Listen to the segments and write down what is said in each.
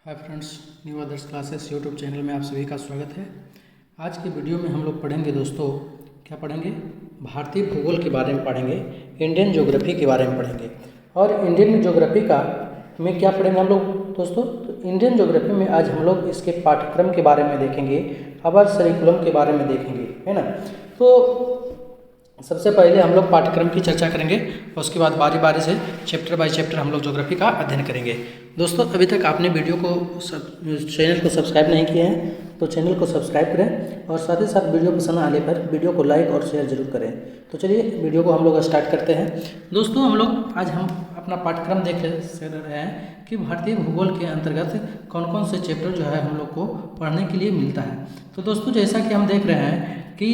Hi friends, new others classes YouTube channel में आप सभी का स्वागत है। आज की वीडियो में हम लोग पढ़ेंगे दोस्तों, क्या पढ़ेंगे? भारतीय भूगोल के बारे में पढ़ेंगे, इंडियन ज्योग्राफी के बारे में पढ़ेंगे। और इंडियन ज्योग्राफी का में क्या पढ़ेंगे हम लोग दोस्तों? तो इंडियन ज्योग्राफी में आज हम लोग इसके पाठ्यक्रम के बारे में देखेंगे, अवर सरिकुलम के बारे में देखेंगे, है ना। तो सबसे पहले हम लोग पाठ्यक्रम की चर्चा करेंगे और उसके बाद बारी बारी से चैप्टर बाय चैप्टर हम लोग ज्योग्राफी का अध्ययन करेंगे। दोस्तों, अभी तक आपने वीडियो को चैनल को सब्सक्राइब नहीं किए हैं तो चैनल को सब्सक्राइब करें और साथ ही साथ वीडियो पसंद आने पर वीडियो को लाइक और शेयर जरूर करें। तो चलिए वीडियो को हम लोग स्टार्ट करते हैं। दोस्तों, हम अपना पाठ्यक्रम देख रहे हैं कि भारतीय भूगोल के अंतर्गत कौन कौन से चैप्टर जो है हम लोग को पढ़ने के लिए मिलता है। तो दोस्तों, जैसा कि हम देख रहे हैं कि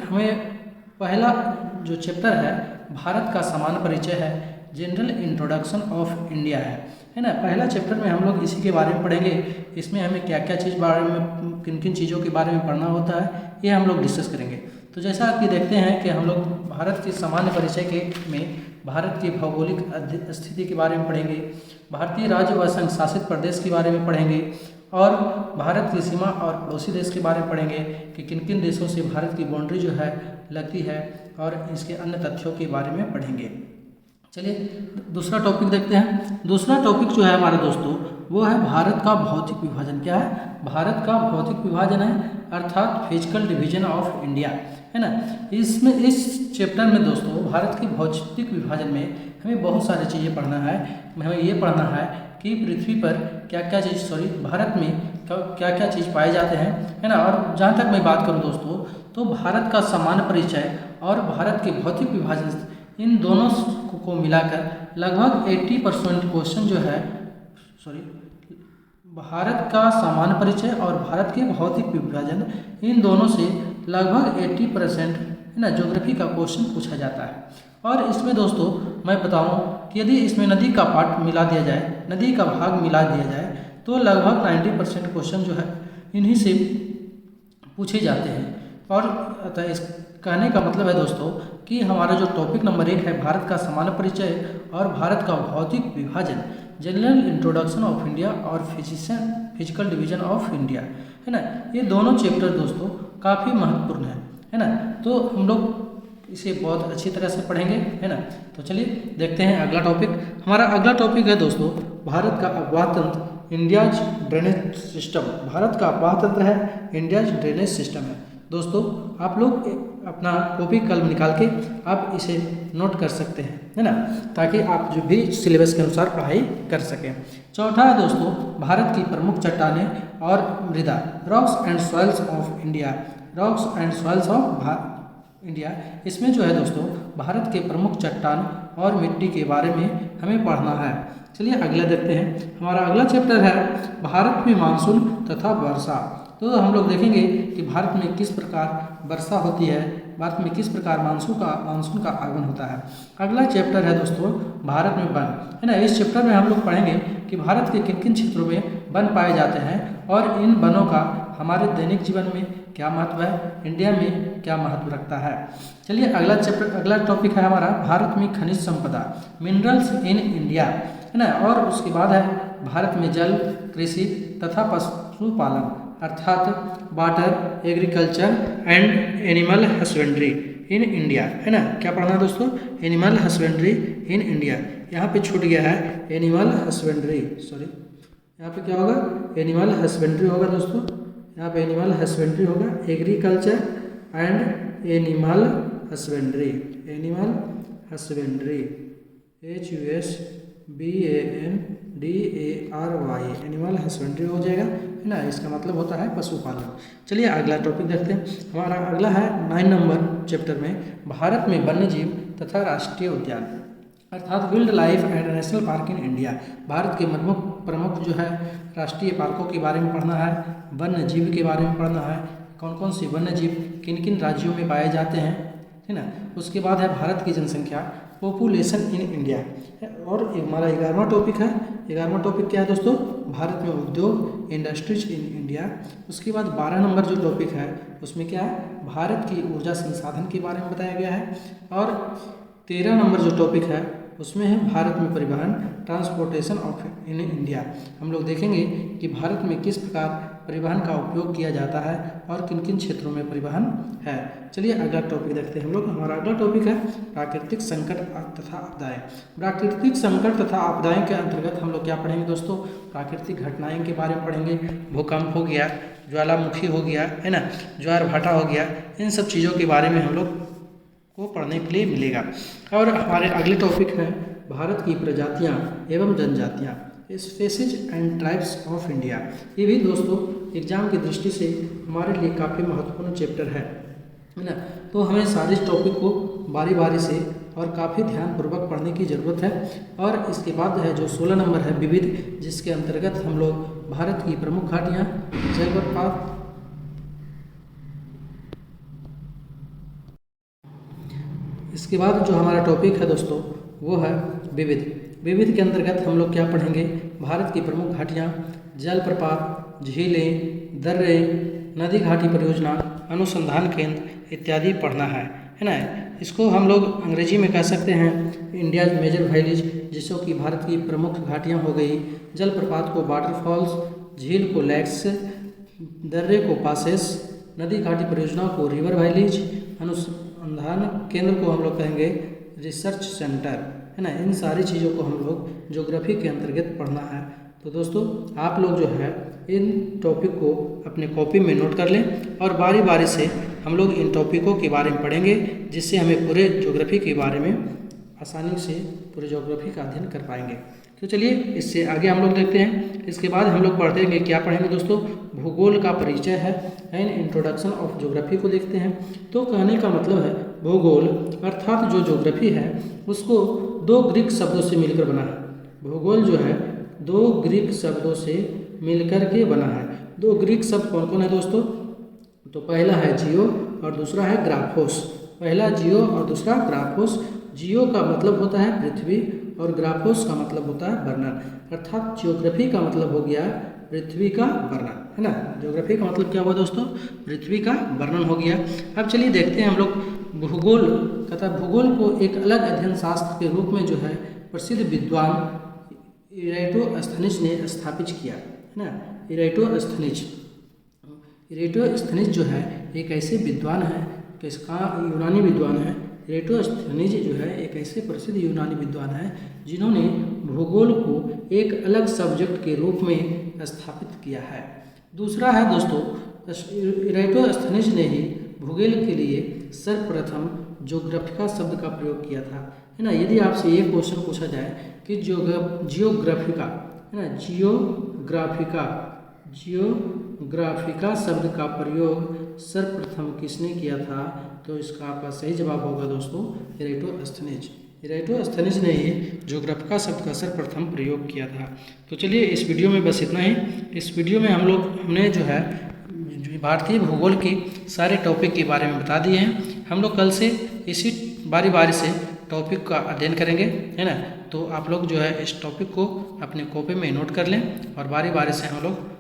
हमें पहला जो चैप्टर है भारत का सामान्य परिचय है, जनरल इंट्रोडक्शन ऑफ इंडिया है ना। पहला चैप्टर में हम लोग इसी के बारे में पढ़ेंगे। इसमें हमें क्या क्या चीज़ बारे में, किन किन चीज़ों के बारे में पढ़ना होता है, ये हम लोग डिस्कस करेंगे। तो जैसा कि देखते हैं कि हम लोग भारत के सामान्य परिचय के में भारत की भौगोलिक स्थिति के बारे में पढ़ेंगे, भारतीय राज्य व संघ शासित प्रदेश के बारे में पढ़ेंगे और भारत की सीमा और पड़ोसी देश के बारे में पढ़ेंगे कि किन किन देशों से भारत की बाउंड्री जो है लगती है और इसके अन्य तथ्यों के बारे में पढ़ेंगे। चलिए दूसरा टॉपिक देखते हैं। दूसरा टॉपिक जो है हमारा दोस्तों वो है भारत का भौतिक विभाजन। क्या है? भारत का भौतिक विभाजन है, अर्थात फिजिकल डिवीजन ऑफ इंडिया, है ना। इसमें इस चैप्टर में दोस्तों भारत की भौतिक विभाजन में हमें बहुत सारी चीज़ें पढ़ना है। हमें ये पढ़ना है कि पृथ्वी पर क्या क्या चीज़ भारत में क्या क्या चीज़ पाए जाते हैं, है ना। और जहाँ तक मैं बात करूँ दोस्तों, तो भारत का सामान्य परिचय और भारत के भौतिक विभाजन, इन दोनों को मिलाकर लगभग 80% क्वेश्चन जो है भारत का सामान्य परिचय और भारत के भौतिक विभाजन, इन दोनों से लगभग 80% है ना ज्योग्राफी का क्वेश्चन पूछा जाता है। और इसमें दोस्तों मैं बताऊं कि यदि इसमें नदी का पार्ट मिला दिया जाए, नदी का भाग मिला दिया जाए, तो लगभग 90% क्वेश्चन जो है इन्हीं से पूछे जाते हैं। और अतः इस कहने का मतलब है दोस्तों कि हमारा जो टॉपिक नंबर 1 है भारत का सामान्य परिचय और भारत का भौतिक विभाजन, जनरल इंट्रोडक्शन ऑफ इंडिया और फिजिकल डिवीजन ऑफ इंडिया, है ना, ये दोनों चैप्टर दोस्तों काफ़ी महत्वपूर्ण है ना। तो हम लोग इसे बहुत अच्छी तरह से पढ़ेंगे, है ना। तो चलिए देखते हैं अगला टॉपिक। हमारा अगला टॉपिक है दोस्तों भारत का अफवाह तंत्र, इंडियाज ड्रेनेज सिस्टम। भारत का अफवाह तंत्र है, इंडियाज ड्रेनेज सिस्टम है। दोस्तों, आप लोग अपना कॉपी कलम निकाल के आप इसे नोट कर सकते हैं, है ना, ताकि आप जो भी सिलेबस के अनुसार पढ़ाई कर सकें। चौथा है दोस्तों भारत की प्रमुख चट्टानें और मृदा, rocks and soils of India, rocks and soils of India. इसमें जो है दोस्तों भारत के प्रमुख चट्टान और मिट्टी के बारे में हमें पढ़ना है। चलिए अगला देखते हैं। हमारा अगला चैप्टर है भारत में मानसून तथा वर्षा। तो हम लोग देखेंगे कि भारत में किस प्रकार वर्षा होती है, भारत में किस प्रकार मानसून का आगमन होता है। अगला चैप्टर है दोस्तों भारत में वन, है ना। इस चैप्टर में हम लोग पढ़ेंगे कि भारत के किन किन क्षेत्रों में वन पाए जाते हैं और इन वनों का हमारे दैनिक जीवन में क्या महत्व है, इंडिया में क्या महत्व रखता है। चलिए अगला टॉपिक है हमारा भारत में खनिज संपदा, मिनरल्स इन इंडिया, है ना। और उसके बाद है भारत में जल, कृषि तथा पशुपालन, अर्थात water, agriculture and animal husbandry in India, है ना। क्या पढ़ना दोस्तों? Animal husbandry in India. यहाँ पे छूट गया है एनिमल हस्बेंड्री, यहाँ पे क्या होगा? एनिमल हस्बेंड्री होगा दोस्तों। यहाँ पे एनिमल हस्बेंड्री होगा, agriculture and animal husbandry, animal husbandry, HUSBANDARY, animal husbandry हो जाएगा, है ना। इसका मतलब होता है पशुपालन। चलिए अगला टॉपिक देखते हैं। हमारा अगला है 9 नंबर चैप्टर में भारत में वन्य जीव तथा राष्ट्रीय उद्यान, अर्थात wild life and national park in India. Bharat के प्रमुख जो है राष्ट्रीय पार्कों के बारे में पढ़ना है, वन्य जीव के बारे में पढ़ना है, कौन कौन सी वन्य जीव किन किन राज्यों में पाए जाते हैं, है ना। उसके बाद है भारत की जनसंख्या, पॉपुलेशन इन इंडिया। और हमारा 11वां टॉपिक है। 11वां टॉपिक क्या है दोस्तों? भारत में उद्योग, इंडस्ट्रीज इन इंडिया। उसके बाद 12 नंबर जो टॉपिक है उसमें क्या है? भारत की ऊर्जा संसाधन के बारे में बताया गया है। और 13 नंबर जो टॉपिक है उसमें है भारत में परिवहन, ट्रांसपोर्टेशन ऑफ इन इंडिया। हम लोग देखेंगे कि भारत में किस प्रकार परिवहन का उपयोग किया जाता है और किन किन क्षेत्रों में परिवहन है। चलिए अगला टॉपिक देखते हैं हम लोग। हमारा अगला टॉपिक है प्राकृतिक संकट तथा आपदाएं। प्राकृतिक संकट तथा आपदाएं के अंतर्गत हम लोग क्या पढ़ेंगे दोस्तों? प्राकृतिक घटनाएं के बारे में पढ़ेंगे। भूकंप हो गया, ज्वालामुखी हो गया, है ना, ज्वार भाटा हो गया, इन सब चीज़ों के बारे में हम लोग को पढ़ने के लिए मिलेगा। और हमारे अगले टॉपिक है भारत की प्रजातियां एवं जनजातियां, species and tribes of India. ये भी दोस्तों एग्जाम की दृष्टि से हमारे लिए काफ़ी महत्वपूर्ण चैप्टर है ना। तो हमें सारे टॉपिक को बारी बारी से और काफ़ी ध्यानपूर्वक पढ़ने की ज़रूरत है। और इसके बाद है जो 16 नंबर है विविध, जिसके अंतर्गत हम लोग भारत की प्रमुख घाटियाँ, जलप्रपात, इसके बाद जो हमारा टॉपिक है दोस्तों वो है विविध। विविध के अंतर्गत हम लोग क्या पढ़ेंगे? भारत की प्रमुख घाटियाँ, जलप्रपात, झीलें, दर्रे, नदी घाटी परियोजना, अनुसंधान केंद्र इत्यादि पढ़ना है ना। इसको हम लोग अंग्रेजी में कह सकते हैं इंडियाज मेजर वैलीज, जिसको कि भारत की प्रमुख घाटियाँ हो गई। जलप्रपात को वाटरफॉल्स, झील को लेक्स, दर्रे को पासेस, नदी घाटी परियोजना को रिवर वैलीज, अनुसंधान केंद्र को हम लोग कहेंगे रिसर्च सेंटर, है ना। इन सारी चीज़ों को हम लोग ज्योग्राफी के अंतर्गत पढ़ना है। तो दोस्तों आप लोग जो है इन टॉपिक को अपने कॉपी में नोट कर लें और बारी बारी से हम लोग इन टॉपिकों के बारे में पढ़ेंगे, जिससे हमें पूरे ज्योग्राफी के बारे में आसानी से पूरे ज्योग्राफी का अध्ययन कर पाएंगे। तो चलिए इससे आगे हम लोग देखते हैं। इसके बाद हम लोग पढ़ेंगे, क्या पढ़ेंगे दोस्तों? भूगोल का परिचय है एंड इंट्रोडक्शन ऑफ ज्योग्राफी को देखते हैं। तो कहने का मतलब है भूगोल अर्थात जो ज्योग्राफी है उसको 2 ग्रीक शब्दों से मिलकर बना है। भूगोल जो है 2 ग्रीक शब्दों से मिलकर के बना है। 2 ग्रीक शब्द कौन कौन है दोस्तों? तो पहला है जियो और दूसरा है ग्राफोस। पहला जियो और दूसरा ग्राफोस। जियो का मतलब होता है पृथ्वी और ग्राफोस का मतलब होता है वर्णन, अर्थात ज्योग्राफी का मतलब हो गया पृथ्वी का वर्णन, है ना। ज्योग्राफी का मतलब क्या हुआ दोस्तों? पृथ्वी का वर्णन हो गया। अब चलिए देखते हैं हम लोग भूगोल तथा भूगोल को एक अलग अध्ययन शास्त्र के रूप में जो है प्रसिद्ध विद्वान इराटोस्थनीज ने स्थापित किया, है ना। इराटोस्थनीज जो है एक ऐसे विद्वान है, किसका? यूनानी विद्वान है। इराटोस्थनीज जो है एक ऐसे प्रसिद्ध यूनानी विद्वान है जिन्होंने भूगोल को एक अलग सब्जेक्ट के रूप में स्थापित किया है। दूसरा है दोस्तों, इराटोस्थनीज ने ही भूगोल के लिए सर्वप्रथम ज्योग्राफिका शब्द का प्रयोग किया था, है ना। यदि आपसे ये क्वेश्चन पूछा जाए कि जियोग्राफिका, है ना, जियोग्राफिका शब्द का प्रयोग सर्वप्रथम किसने किया था? तो इसका आपका सही जवाब होगा दोस्तों इराटोस्थनीज। इराटोस्थनीज ने ही ज्योग्राफिका शब्द का सर्वप्रथम प्रयोग किया था। तो चलिए इस वीडियो में बस इतना ही। इस वीडियो में हमने जो है भारतीय भूगोल के सारे टॉपिक के बारे में बता दिए हैं। हम लोग कल से इसी बारी बारी से टॉपिक का अध्ययन करेंगे, है ना। तो आप लोग जो है इस टॉपिक को अपने कॉपी में नोट कर लें और बारी बारी से हम लोग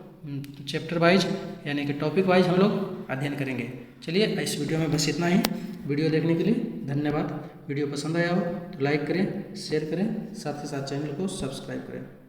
चैप्टर वाइज यानी कि टॉपिक वाइज हम लोग अध्ययन करेंगे। चलिए इस वीडियो में बस इतना ही। वीडियो देखने के लिए धन्यवाद। वीडियो पसंद आया हो तो लाइक करें, शेयर करें, साथ ही साथ चैनल को सब्सक्राइब करें।